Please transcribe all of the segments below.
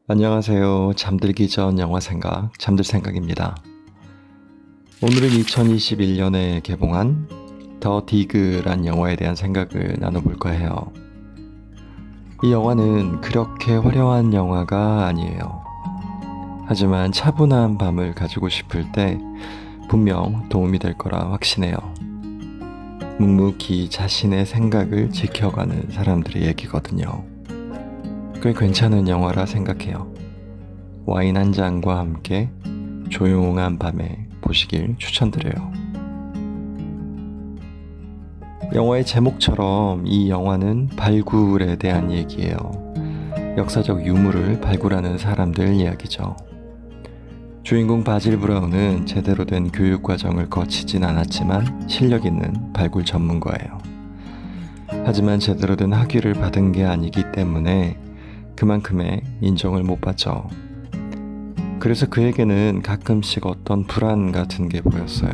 안녕하세요. 잠들기 전 영화 생각, 잠들 생각입니다. 오늘은 2021년에 개봉한 더 디그란 영화에 대한 생각을 나눠볼까 해요. 이 영화는 그렇게 화려한 영화가 아니에요. 하지만 차분한 밤을 가지고 싶을 때 분명 도움이 될 거라 확신해요. 묵묵히 자신의 생각을 지켜가는 사람들의 얘기거든요. 꽤 괜찮은 영화라 생각해요. 와인 한 잔과 함께 조용한 밤에 보시길 추천드려요. 영화의 제목처럼 이 영화는 발굴에 대한 얘기예요. 역사적 유물을 발굴하는 사람들 이야기죠. 주인공 바질 브라운은 제대로 된 교육 과정을 거치진 않았지만 실력 있는 발굴 전문가예요. 하지만 제대로 된 학위를 받은 게 아니기 때문에 그만큼의 인정을 못 받죠. 그래서 그에게는 가끔씩 어떤 불안 같은 게 보였어요.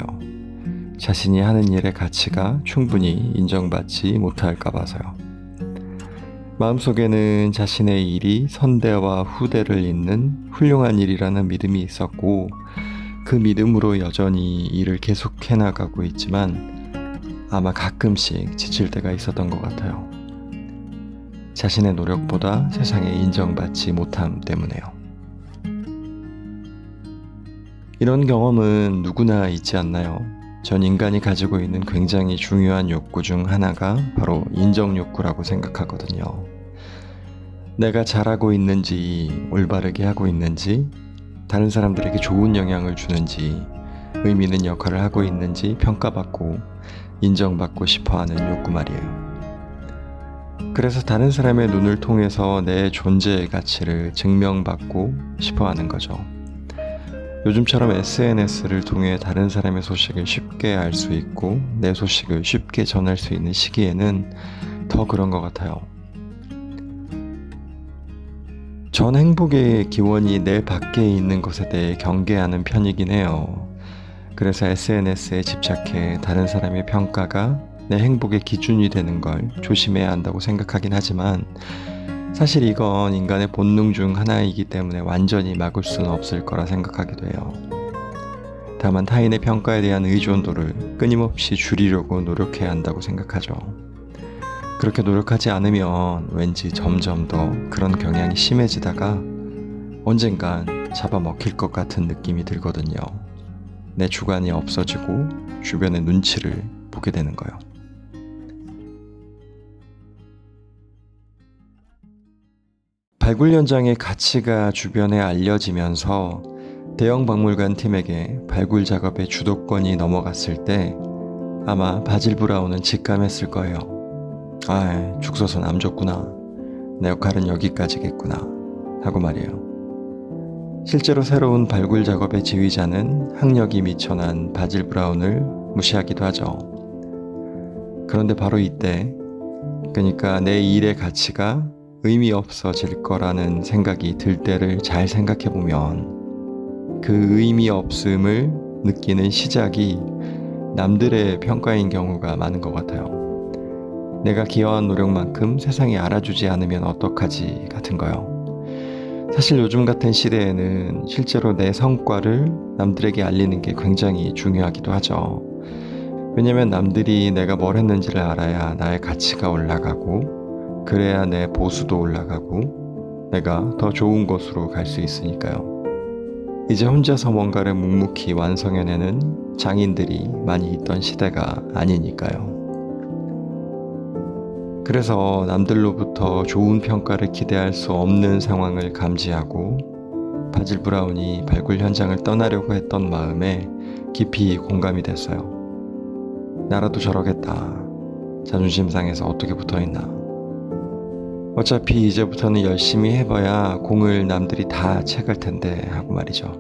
자신이 하는 일의 가치가 충분히 인정받지 못할까 봐서요. 마음속에는 자신의 일이 선대와 후대를 잇는 훌륭한 일이라는 믿음이 있었고, 그 믿음으로 여전히 일을 계속해 나가고 있지만 아마 가끔씩 지칠 때가 있었던 것 같아요. 자신의 노력보다 세상에 인정받지 못함 때문에요. 이런 경험은 누구나 있지 않나요? 전 인간이 가지고 있는 굉장히 중요한 욕구 중 하나가 바로 인정 욕구라고 생각하거든요. 내가 잘하고 있는지, 올바르게 하고 있는지, 다른 사람들에게 좋은 영향을 주는지, 의미 있는 역할을 하고 있는지 평가받고 인정받고 싶어하는 욕구 말이에요. 그래서 다른 사람의 눈을 통해서 내 존재의 가치를 증명받고 싶어하는 거죠. 요즘처럼 SNS를 통해 다른 사람의 소식을 쉽게 알 수 있고 내 소식을 쉽게 전할 수 있는 시기에는 더 그런 것 같아요. 전 행복의 기원이 내 밖에 있는 것에 대해 경계하는 편이긴 해요. 그래서 SNS에 집착해 다른 사람의 평가가 내 행복의 기준이 되는 걸 조심해야 한다고 생각하긴 하지만 사실 이건 인간의 본능 중 하나이기 때문에 완전히 막을 수는 없을 거라 생각하기도 해요. 다만 타인의 평가에 대한 의존도를 끊임없이 줄이려고 노력해야 한다고 생각하죠. 그렇게 노력하지 않으면 왠지 점점 더 그런 경향이 심해지다가 언젠간 잡아먹힐 것 같은 느낌이 들거든요. 내 주관이 없어지고 주변의 눈치를 보게 되는 거예요. 발굴 현장의 가치가 주변에 알려지면서 대형 박물관 팀에게 발굴 작업의 주도권이 넘어갔을 때 아마 바질 브라운은 직감했을 거예요. 죽서서 남 줬구나. 내 역할은 여기까지겠구나. 하고 말이에요. 실제로 새로운 발굴 작업의 지휘자는 학력이 미천한 바질 브라운을 무시하기도 하죠. 그런데 바로 이때, 그러니까 내 일의 가치가 의미 없어질 거라는 생각이 들 때를 잘 생각해보면 그 의미 없음을 느끼는 시작이 남들의 평가인 경우가 많은 것 같아요. 내가 기여한 노력만큼 세상이 알아주지 않으면 어떡하지 같은 거요. 사실 요즘 같은 시대에는 실제로 내 성과를 남들에게 알리는 게 굉장히 중요하기도 하죠. 왜냐면 남들이 내가 뭘 했는지를 알아야 나의 가치가 올라가고 그래야 내 보수도 올라가고 내가 더 좋은 곳으로 갈 수 있으니까요. 이제 혼자서 뭔가를 묵묵히 완성해내는 장인들이 많이 있던 시대가 아니니까요. 그래서 남들로부터 좋은 평가를 기대할 수 없는 상황을 감지하고 바질 브라운이 발굴 현장을 떠나려고 했던 마음에 깊이 공감이 됐어요. 나라도 저러겠다. 자존심 상해서 어떻게 붙어있나. 어차피 이제부터는 열심히 해봐야 공을 남들이 다 채갈 텐데 하고 말이죠.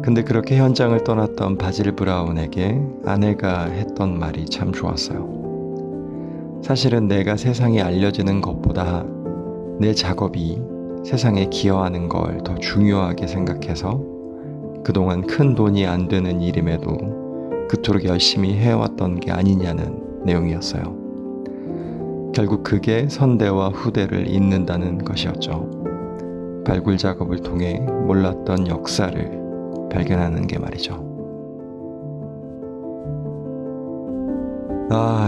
근데 그렇게 현장을 떠났던 바질 브라운에게 아내가 했던 말이 참 좋았어요. 사실은 내가 세상에 알려지는 것보다 내 작업이 세상에 기여하는 걸 더 중요하게 생각해서 그동안 큰 돈이 안 되는 일임에도 그토록 열심히 해왔던 게 아니냐는 내용이었어요. 결국 그게 선대와 후대를 잇는다는 것이었죠. 발굴 작업을 통해 몰랐던 역사를 발견하는 게 말이죠.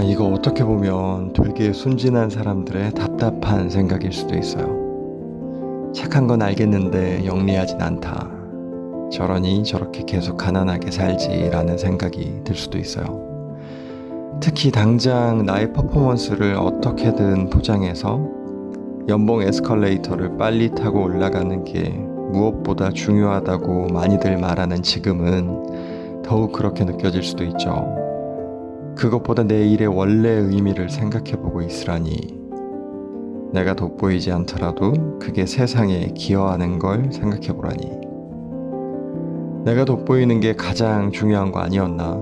이거 어떻게 보면 되게 순진한 사람들의 답답한 생각일 수도 있어요. 착한 건 알겠는데 영리하진 않다. 저러니 저렇게 계속 가난하게 살지라는 생각이 들 수도 있어요. 특히 당장 나의 퍼포먼스를 어떻게든 포장해서 연봉 에스컬레이터를 빨리 타고 올라가는 게 무엇보다 중요하다고 많이들 말하는 지금은 더욱 그렇게 느껴질 수도 있죠. 그것보다 내 일의 원래 의미를 생각해보고 있으라니, 내가 돋보이지 않더라도 그게 세상에 기여하는 걸 생각해보라니, 내가 돋보이는 게 가장 중요한 거 아니었나?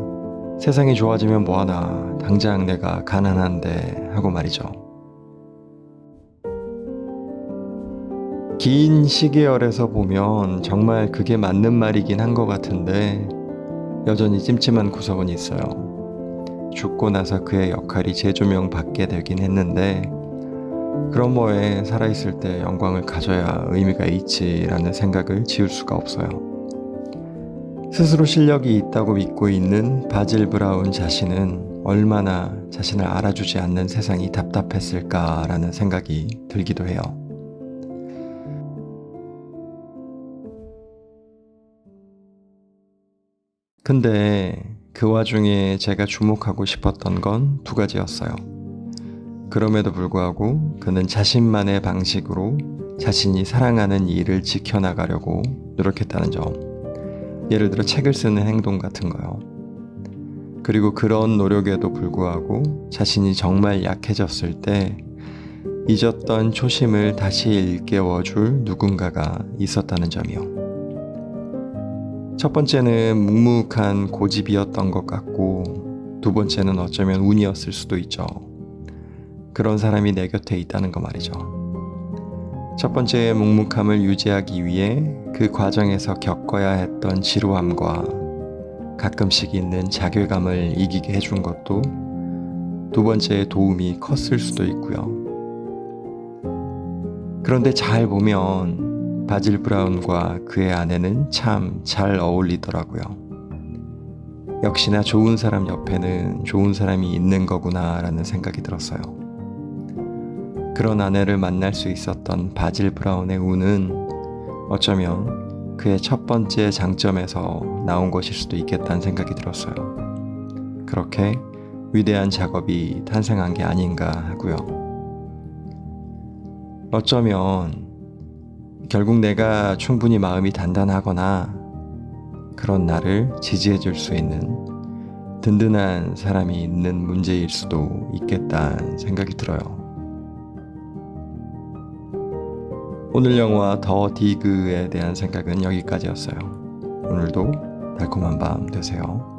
세상이 좋아지면 뭐하나, 당장 내가 가난한데 하고 말이죠. 긴 시계열에서 보면 정말 그게 맞는 말이긴 한 것 같은데 여전히 찜찜한 구석은 있어요. 죽고 나서 그의 역할이 재조명받게 되긴 했는데 그럼 뭐해, 살아있을 때 영광을 가져야 의미가 있지라는 생각을 지울 수가 없어요. 스스로 실력이 있다고 믿고 있는 바질 브라운 자신은 얼마나 자신을 알아주지 않는 세상이 답답했을까라는 생각이 들기도 해요. 근데 그 와중에 제가 주목하고 싶었던 건 두 가지였어요. 그럼에도 불구하고 그는 자신만의 방식으로 자신이 사랑하는 일을 지켜나가려고 노력했다는 점. 예를 들어 책을 쓰는 행동 같은 거요. 그리고 그런 노력에도 불구하고 자신이 정말 약해졌을 때 잊었던 초심을 다시 일깨워줄 누군가가 있었다는 점이요. 첫 번째는 묵묵한 고집이었던 것 같고, 두 번째는 어쩌면 운이었을 수도 있죠. 그런 사람이 내 곁에 있다는 거 말이죠. 첫 번째의 묵묵함을 유지하기 위해 그 과정에서 겪어야 했던 지루함과 가끔씩 있는 자괴감을 이기게 해준 것도 두 번째의 도움이 컸을 수도 있고요. 그런데 잘 보면 바질 브라운과 그의 아내는 참 잘 어울리더라고요. 역시나 좋은 사람 옆에는 좋은 사람이 있는 거구나 라는 생각이 들었어요. 그런 아내를 만날 수 있었던 바질 브라운의 운은 어쩌면 그의 첫 번째 장점에서 나온 것일 수도 있겠다는 생각이 들었어요. 그렇게 위대한 작업이 탄생한 게 아닌가 하고요. 어쩌면 결국 내가 충분히 마음이 단단하거나 그런 나를 지지해 줄 수 있는 든든한 사람이 있는 문제일 수도 있겠다는 생각이 들어요. 오늘 영화 더 디그에 대한 생각은 여기까지였어요. 오늘도 달콤한 밤 되세요.